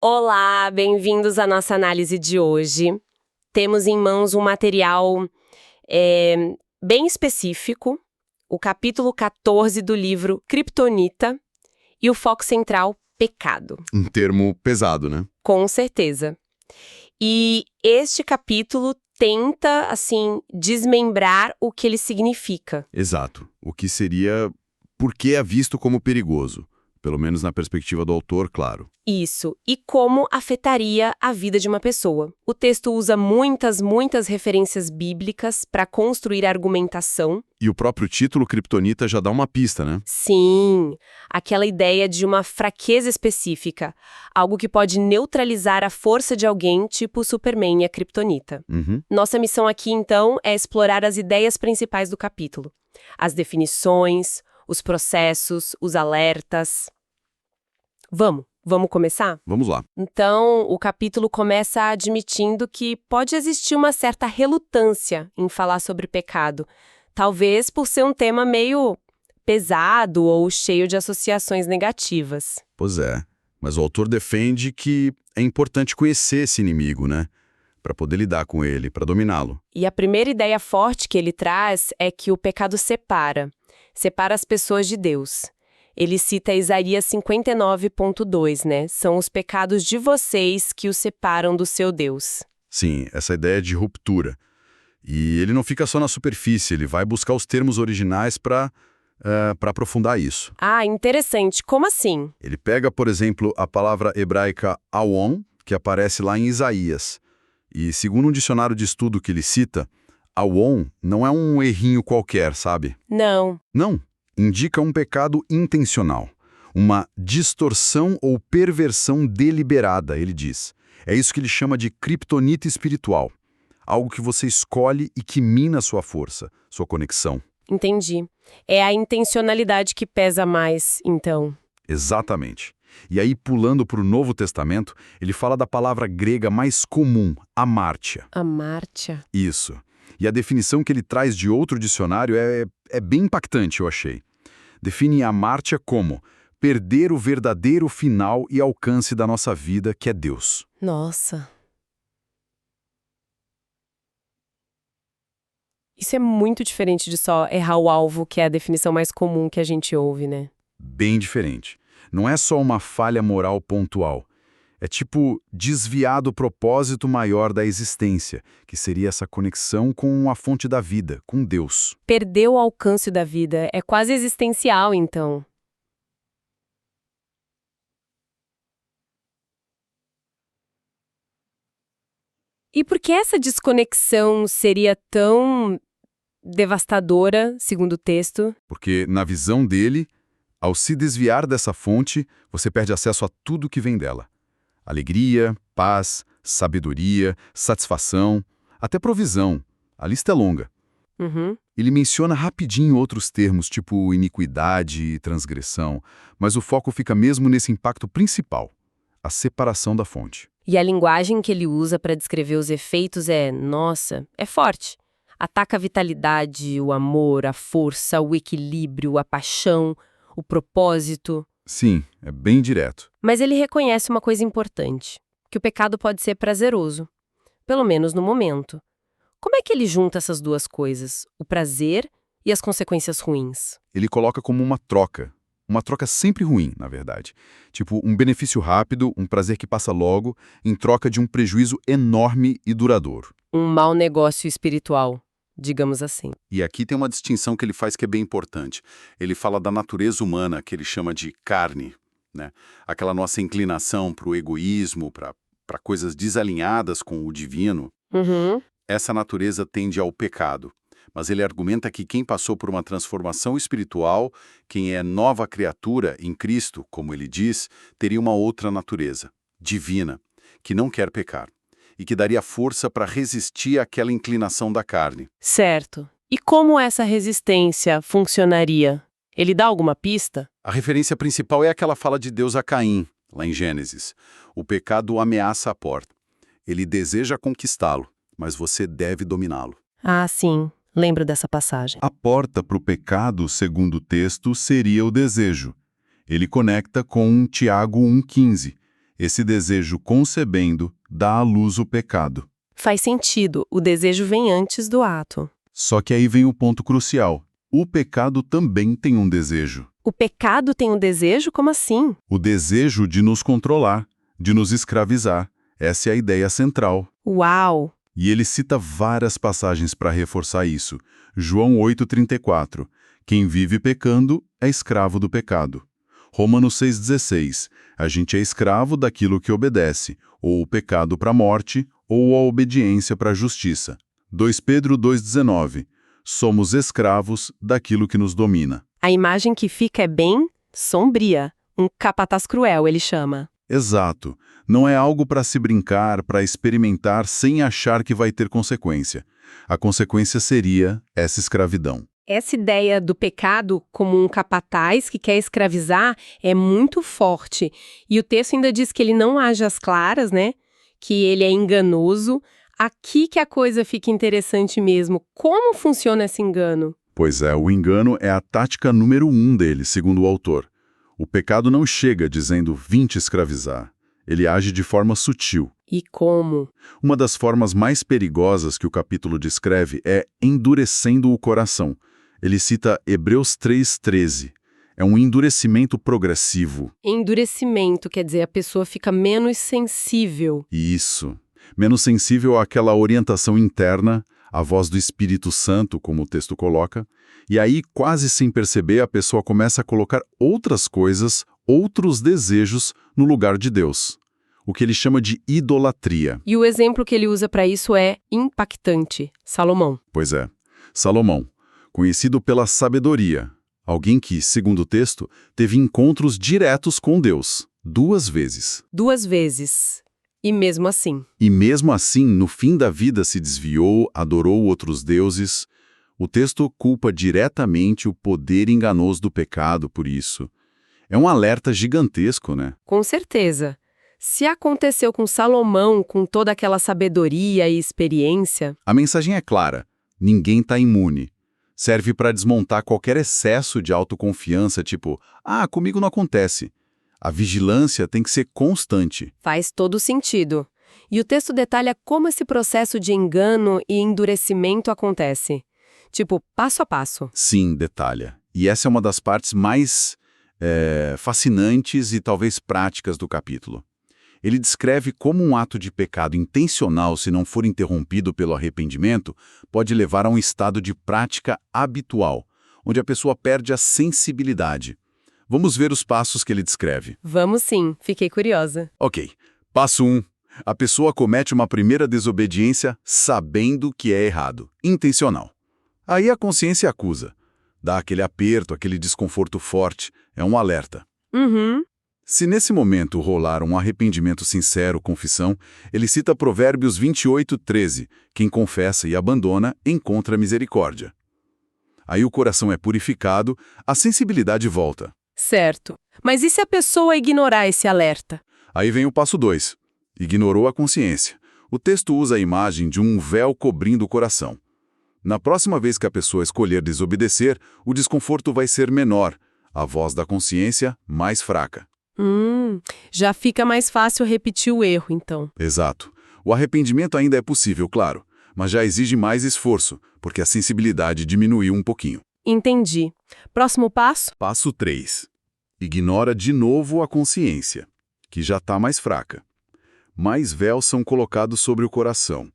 Olá, bem-vindos à nossa análise de hoje. Temos em mãos um material bem específico, o capítulo 14 do livro Kryptonita e o foco central, pecado. Um termo pesado, né? Com certeza. E este capítulo tenta, desmembrar o que ele significa. Exato. O que seria... Por que é visto como perigoso? Pelo menos na perspectiva do autor, claro. Isso. E como afetaria a vida de uma pessoa. O texto usa muitas referências bíblicas para construir a argumentação. E o próprio título Kryptonita já dá uma pista, né? Sim, aquela ideia de uma fraqueza específica, algo que pode neutralizar a força de alguém, tipo o Superman e a Kryptonita. Nossa missão aqui, então, é explorar as ideias principais do capítulo. As definições, os processos, os alertas. Vamos começar? Vamos lá. Então, o capítulo começa admitindo que pode existir uma certa relutância em falar sobre pecado, talvez por ser um tema meio pesado ou cheio de associações negativas. Pois é. Mas o autor defende que é importante conhecer esse inimigo, né? Para poder lidar com ele, para dominá-lo. E a primeira ideia forte que ele traz é que o pecado separa as pessoas de Deus. Ele cita Isaías 59.2, né? São os pecados de vocês que os separam do seu Deus. Sim, essa ideia de ruptura. E ele não fica só na superfície, ele vai buscar os termos originais para aprofundar isso. Ah, interessante. Como assim? Ele pega, por exemplo, a palavra hebraica awon, que aparece lá em Isaías. E segundo um dicionário de estudo que ele cita, awon não é um errinho qualquer, sabe? Não. Não. Indica um pecado intencional, uma distorção ou perversão deliberada, ele diz. É isso que ele chama de kryptonita espiritual, algo que você escolhe e que mina sua força, sua conexão. Entendi. É a intencionalidade que pesa mais, então. Exatamente. E aí, pulando para o Novo Testamento, ele fala da palavra grega mais comum, amártia. Amártia? Isso. E a definição que ele traz de outro dicionário é bem impactante, eu achei. Define a amártia como perder o verdadeiro final e alcance da nossa vida, que é Deus. Nossa. Isso é muito diferente de só errar o alvo, que é a definição mais comum que a gente ouve, né? Bem diferente. Não é só uma falha moral pontual. É tipo desviar do propósito maior da existência, que seria essa conexão com a fonte da vida, com Deus. Perder o alcance da vida é quase existencial, então. E por que essa desconexão seria tão devastadora, segundo o texto? Porque, na visão dele, ao se desviar dessa fonte, você perde acesso a tudo que vem dela. Alegria, paz, sabedoria, satisfação, até provisão. A lista é longa. Ele menciona rapidinho outros termos, tipo iniquidade e transgressão, mas o foco fica mesmo nesse impacto principal, a separação da fonte. E a linguagem que ele usa para descrever os efeitos é forte. Ataca a vitalidade, o amor, a força, o equilíbrio, a paixão, o propósito. Sim, é bem direto. Mas ele reconhece uma coisa importante, que o pecado pode ser prazeroso, pelo menos no momento. Como é que ele junta essas duas coisas, o prazer e as consequências ruins? Ele coloca como uma troca sempre ruim, na verdade. Tipo, um benefício rápido, um prazer que passa logo, em troca de um prejuízo enorme e duradouro. Um mau negócio espiritual, digamos assim. E aqui tem uma distinção que ele faz que é bem importante. Ele fala da natureza humana, que ele chama de carne, né? Aquela nossa inclinação para o egoísmo, para coisas desalinhadas com o divino. Essa natureza tende ao pecado. Mas ele argumenta que quem passou por uma transformação espiritual, quem é nova criatura em Cristo, como ele diz, teria uma outra natureza, divina, que não quer pecar, e que daria força para resistir àquela inclinação da carne. Certo. E como essa resistência funcionaria? Ele dá alguma pista? A referência principal é aquela fala de Deus a Caim, lá em Gênesis. O pecado ameaça a porta. Ele deseja conquistá-lo, mas você deve dominá-lo. Ah, sim. Lembro dessa passagem. A porta para o pecado, segundo o texto, seria o desejo. Ele conecta com Tiago 1,15. Esse desejo concebendo dá à luz o pecado. Faz sentido, o desejo vem antes do ato. Só que aí vem o ponto crucial. O pecado também tem um desejo. O pecado tem um desejo? Como assim? O desejo de nos controlar, de nos escravizar. Essa é a ideia central. Uau! E ele cita várias passagens para reforçar isso. João 8,34. Quem vive pecando é escravo do pecado. Romanos 6,16. A gente é escravo daquilo que obedece, ou o pecado para a morte, ou a obediência para a justiça. 2 Pedro 2,19. Somos escravos daquilo que nos domina. A imagem que fica é bem sombria. Um capataz cruel, ele chama. Exato. Não é algo para se brincar, para experimentar sem achar que vai ter consequência. A consequência seria essa escravidão. Essa ideia do pecado como um capataz que quer escravizar é muito forte. E o texto ainda diz que ele não age às claras, né? Que ele é enganoso. Aqui que a coisa fica interessante mesmo. Como funciona esse engano? Pois é, o engano é a tática número 1 dele, segundo o autor. O pecado não chega dizendo vim te escravizar. Ele age de forma sutil. E como? Uma das formas mais perigosas que o capítulo descreve é endurecendo o coração. Ele cita Hebreus 3,13. É um endurecimento progressivo. Endurecimento, quer dizer, a pessoa fica menos sensível. Isso. Menos sensível àquela orientação interna, à voz do Espírito Santo, como o texto coloca. E aí, quase sem perceber, a pessoa começa a colocar outras coisas, outros desejos, no lugar de Deus. O que ele chama de idolatria. E o exemplo que ele usa para isso é impactante. Salomão. Pois é. Salomão, conhecido pela sabedoria. Alguém que, segundo o texto, teve encontros diretos com Deus. 2 vezes. 2 vezes. E mesmo assim. E mesmo assim, no fim da vida se desviou, adorou outros deuses. O texto culpa diretamente o poder enganoso do pecado por isso. É um alerta gigantesco, né? Com certeza. Se aconteceu com Salomão, com toda aquela sabedoria e experiência... A mensagem é clara. Ninguém está imune. Serve para desmontar qualquer excesso de autoconfiança, tipo, comigo não acontece. A vigilância tem que ser constante. Faz todo sentido. E o texto detalha como esse processo de engano e endurecimento acontece. Tipo, passo a passo. Sim, detalha. E essa é uma das partes mais fascinantes e talvez práticas do capítulo. Ele descreve como um ato de pecado intencional, se não for interrompido pelo arrependimento, pode levar a um estado de prática habitual, onde a pessoa perde a sensibilidade. Vamos ver os passos que ele descreve. Vamos sim, fiquei curiosa. Ok. Passo 1. A pessoa comete uma primeira desobediência sabendo que é errado, intencional. Aí a consciência acusa. Dá aquele aperto, aquele desconforto forte. É um alerta. Uhum. Se nesse momento rolar um arrependimento sincero, confissão, ele cita Provérbios 28:13. Quem confessa e abandona, encontra misericórdia. Aí o coração é purificado, a sensibilidade volta. Certo. Mas e se a pessoa ignorar esse alerta? Aí vem o passo 2. Ignorou a consciência. O texto usa a imagem de um véu cobrindo o coração. Na próxima vez que a pessoa escolher desobedecer, o desconforto vai ser menor, a voz da consciência mais fraca. Já fica mais fácil repetir o erro, então. Exato. O arrependimento ainda é possível, claro, mas já exige mais esforço, porque a sensibilidade diminuiu um pouquinho. Entendi. Próximo passo? Passo 3. Ignora de novo a consciência, que já está mais fraca. Mais véus são colocados sobre o coração.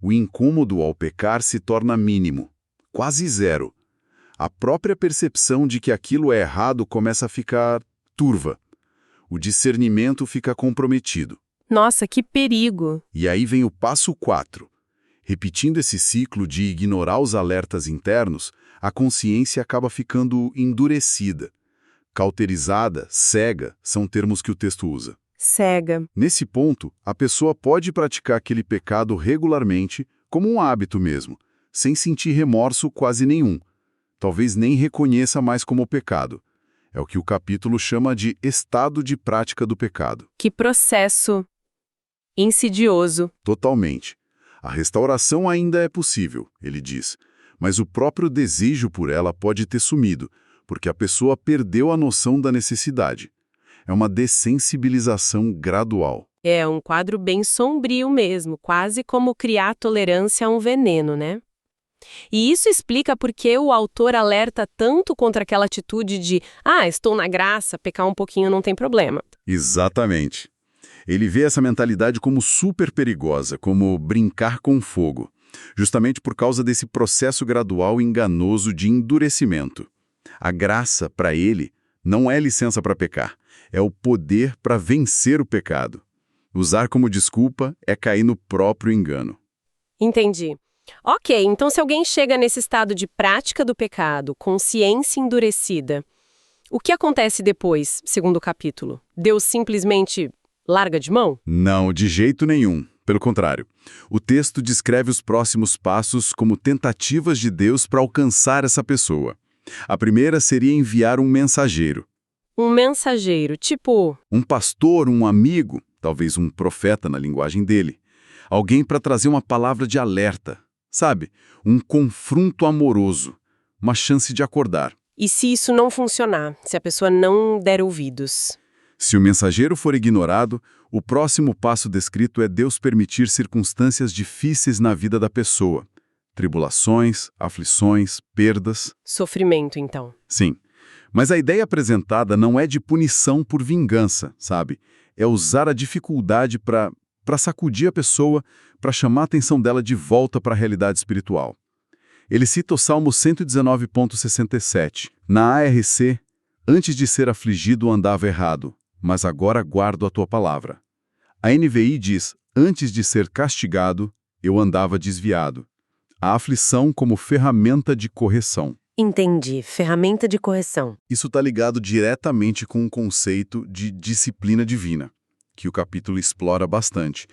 O incômodo ao pecar se torna mínimo, quase zero. A própria percepção de que aquilo é errado começa a ficar turva. O discernimento fica comprometido. Nossa, que perigo! E aí vem o passo 4. Repetindo esse ciclo de ignorar os alertas internos, a consciência acaba ficando endurecida. Cauterizada, cega, são termos que o texto usa. Cega. Nesse ponto, a pessoa pode praticar aquele pecado regularmente, como um hábito mesmo, sem sentir remorso quase nenhum. Talvez nem reconheça mais como pecado. É o que o capítulo chama de estado de prática do pecado. Que processo insidioso. Totalmente. A restauração ainda é possível, ele diz, mas o próprio desejo por ela pode ter sumido, porque a pessoa perdeu a noção da necessidade. É uma dessensibilização gradual. É um quadro bem sombrio mesmo, quase como criar tolerância a um veneno, né? E isso explica por que o autor alerta tanto contra aquela atitude de estou na graça, pecar um pouquinho não tem problema. Exatamente. Ele vê essa mentalidade como super perigosa, como brincar com fogo, justamente por causa desse processo gradual e enganoso de endurecimento. A graça, para ele, não é licença para pecar, é o poder para vencer o pecado. Usar como desculpa é cair no próprio engano. Entendi. Ok, então se alguém chega nesse estado de prática do pecado, consciência endurecida, o que acontece depois, segundo o capítulo? Deus simplesmente larga de mão? Não, de jeito nenhum. Pelo contrário, o texto descreve os próximos passos como tentativas de Deus para alcançar essa pessoa. A primeira seria enviar um mensageiro. Um mensageiro, tipo... Um pastor, um amigo, talvez um profeta na linguagem dele. Alguém para trazer uma palavra de alerta, sabe? Um confronto amoroso, uma chance de acordar. E se isso não funcionar, se a pessoa não der ouvidos? Se o mensageiro for ignorado, o próximo passo descrito é Deus permitir circunstâncias difíceis na vida da pessoa. Tribulações, aflições, perdas. Sofrimento, então. Sim. Mas a ideia apresentada não é de punição por vingança, sabe? É usar a dificuldade para sacudir a pessoa, para chamar a atenção dela de volta para a realidade espiritual. Ele cita o Salmo 119.67. Na ARC, antes de ser afligido andava errado, mas agora guardo a tua palavra. A NVI diz, antes de ser castigado, eu andava desviado. A aflição como ferramenta de correção. Entendi. Ferramenta de correção. Isso está ligado diretamente com o conceito de disciplina divina, que o capítulo explora bastante.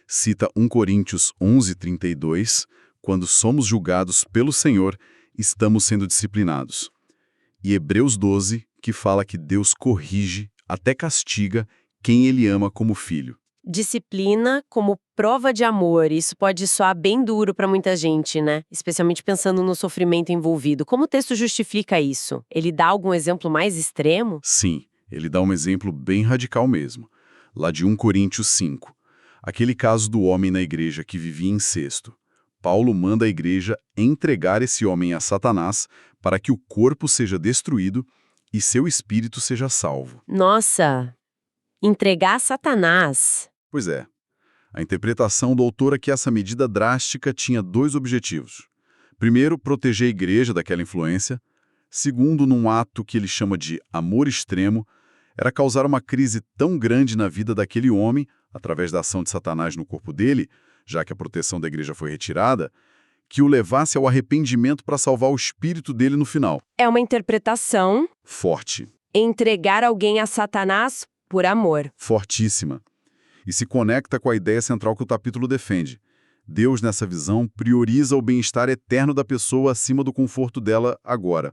Cita 1 Coríntios 11:32, quando somos julgados pelo Senhor, estamos sendo disciplinados. E Hebreus 12, que fala que Deus corrige, até castiga, quem Ele ama como filho. Disciplina como prova de amor. Isso pode soar bem duro para muita gente, né? Especialmente pensando no sofrimento envolvido. Como o texto justifica isso? Ele dá algum exemplo mais extremo? Sim, ele dá um exemplo bem radical mesmo. Lá de 1 Coríntios 5. Aquele caso do homem na igreja que vivia incesto. Paulo manda a igreja entregar esse homem a Satanás para que o corpo seja destruído e seu espírito seja salvo. Nossa! Entregar a Satanás. Pois é. A interpretação do autor é que essa medida drástica tinha dois objetivos. Primeiro, proteger a igreja daquela influência. Segundo, num ato que ele chama de amor extremo, era causar uma crise tão grande na vida daquele homem, através da ação de Satanás no corpo dele, já que a proteção da igreja foi retirada, que o levasse ao arrependimento para salvar o espírito dele no final. É uma interpretação... Forte. Entregar alguém a Satanás por amor. Fortíssima. E se conecta com a ideia central que o capítulo defende. Deus, nessa visão, prioriza o bem-estar eterno da pessoa acima do conforto dela agora.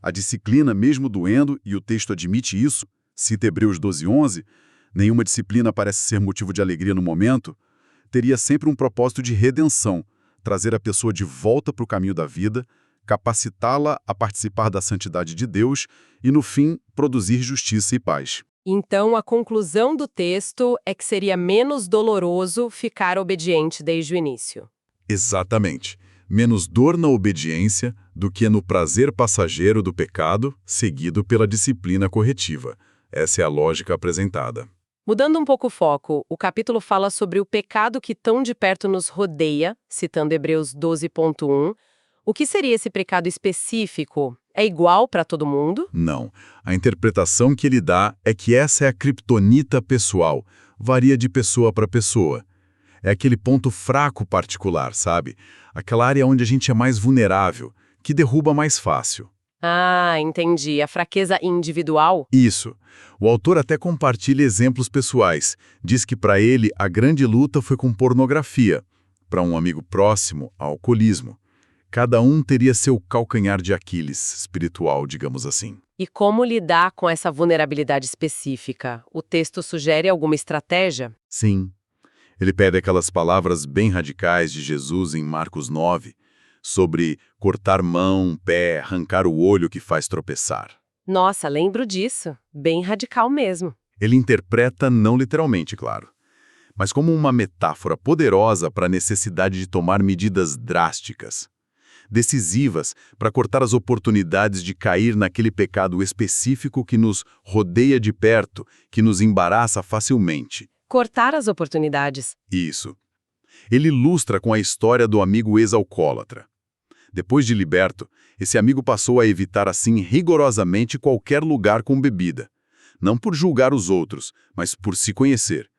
A disciplina, mesmo doendo, e o texto admite isso, cita Hebreus 12:11, nenhuma disciplina parece ser motivo de alegria no momento, teria sempre um propósito de redenção, trazer a pessoa de volta para o caminho da vida, capacitá-la a participar da santidade de Deus e, no fim, produzir justiça e paz. Então, a conclusão do texto é que seria menos doloroso ficar obediente desde o início. Exatamente. Menos dor na obediência do que no prazer passageiro do pecado, seguido pela disciplina corretiva. Essa é a lógica apresentada. Mudando um pouco o foco, o capítulo fala sobre o pecado que tão de perto nos rodeia, citando Hebreus 12:1. O que seria esse pecado específico? É igual para todo mundo? Não. A interpretação que ele dá é que essa é a criptonita pessoal. Varia de pessoa para pessoa. É aquele ponto fraco particular, sabe? Aquela área onde a gente é mais vulnerável, que derruba mais fácil. Ah, entendi. A fraqueza individual? Isso. O autor até compartilha exemplos pessoais. Diz que para ele a grande luta foi com pornografia. Para um amigo próximo, alcoolismo. Cada um teria seu calcanhar de Aquiles espiritual, digamos assim. E como lidar com essa vulnerabilidade específica? O texto sugere alguma estratégia? Sim. Ele pede aquelas palavras bem radicais de Jesus em Marcos 9, sobre cortar mão, pé, arrancar o olho que faz tropeçar. Nossa, lembro disso. Bem radical mesmo. Ele interpreta não literalmente, claro, mas como uma metáfora poderosa para a necessidade de tomar medidas drásticas, decisivas para cortar as oportunidades de cair naquele pecado específico que nos rodeia de perto, que nos embaraça facilmente. Cortar as oportunidades. Isso. Ele ilustra com a história do amigo ex-alcoólatra. Depois de liberto, esse amigo passou a evitar assim rigorosamente qualquer lugar com bebida. Não por julgar os outros, mas por se conhecer.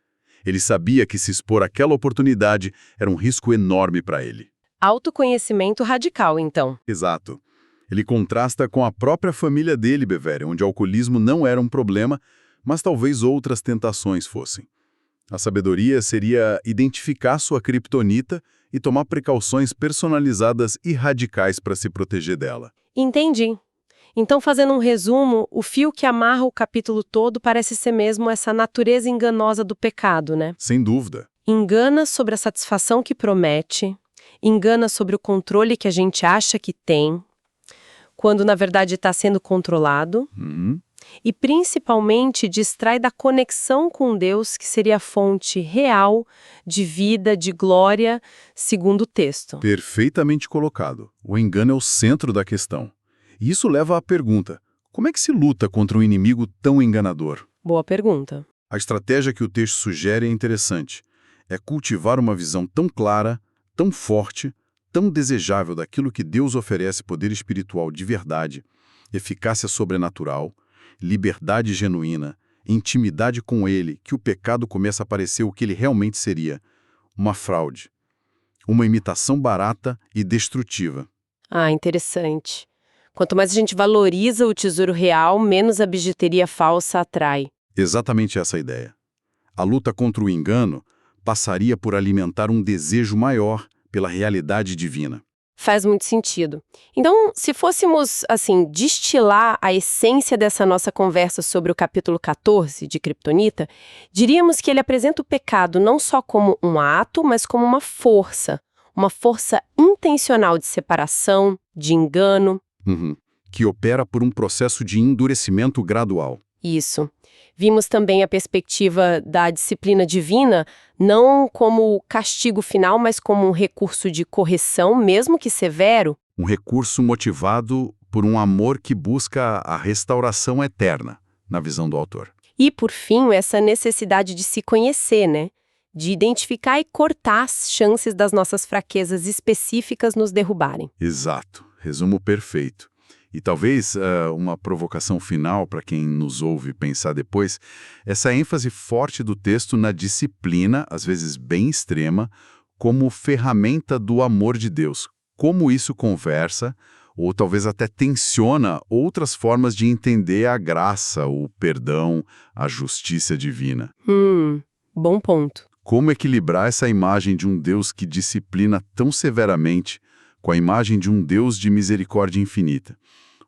Ele sabia que se expor àquela oportunidade era um risco enorme para ele. Autoconhecimento radical, então. Exato. Ele contrasta com a própria família dele, Bevere, onde o alcoolismo não era um problema, mas talvez outras tentações fossem. A sabedoria seria identificar sua criptonita e tomar precauções personalizadas e radicais para se proteger dela. Entendi. Então, fazendo um resumo, o fio que amarra o capítulo todo parece ser mesmo essa natureza enganosa do pecado, né? Sem dúvida. Engana sobre a satisfação que promete, engana sobre o controle que a gente acha que tem, quando na verdade está sendo controlado, e principalmente distrai da conexão com Deus, que seria a fonte real de vida, de glória, segundo o texto. Perfeitamente colocado. O engano é o centro da questão. E isso leva à pergunta: como é que se luta contra um inimigo tão enganador? Boa pergunta. A estratégia que o texto sugere é interessante. É cultivar uma visão tão clara, tão forte, tão desejável daquilo que Deus oferece poder espiritual de verdade, eficácia sobrenatural, liberdade genuína, intimidade com Ele, que o pecado começa a parecer o que ele realmente seria: uma fraude, uma imitação barata e destrutiva. Ah, interessante. Quanto mais a gente valoriza o tesouro real, menos a bijuteria falsa atrai. Exatamente essa a ideia. A luta contra o engano passaria por alimentar um desejo maior pela realidade divina. Faz muito sentido. Então, se fôssemos, assim, destilar a essência dessa nossa conversa sobre o capítulo 14 de Kryptonita, diríamos que ele apresenta o pecado não só como um ato, mas como uma força intencional de separação, de engano. Que opera por um processo de endurecimento gradual. Isso. Vimos também a perspectiva da disciplina divina, não como castigo final, mas como um recurso de correção, mesmo que severo. Um recurso motivado por um amor que busca a restauração eterna, na visão do autor. E, por fim, essa necessidade de se conhecer, né? De identificar e cortar as chances das nossas fraquezas específicas nos derrubarem. Exato. Resumo perfeito. E talvez uma provocação final para quem nos ouve pensar depois, essa ênfase forte do texto na disciplina, às vezes bem extrema, como ferramenta do amor de Deus. Como isso conversa, ou talvez até tensiona outras formas de entender a graça, o perdão, a justiça divina. Bom ponto. Como equilibrar essa imagem de um Deus que disciplina tão severamente com a imagem de um Deus de misericórdia infinita?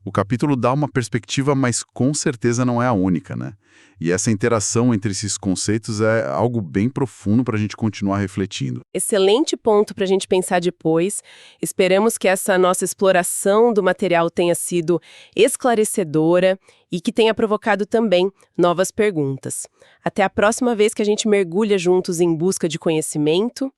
O capítulo dá uma perspectiva, mas com certeza não é a única, né? E essa interação entre esses conceitos é algo bem profundo para a gente continuar refletindo. Excelente ponto para a gente pensar depois. Esperamos que essa nossa exploração do material tenha sido esclarecedora e que tenha provocado também novas perguntas. Até a próxima vez que a gente mergulha juntos em busca de conhecimento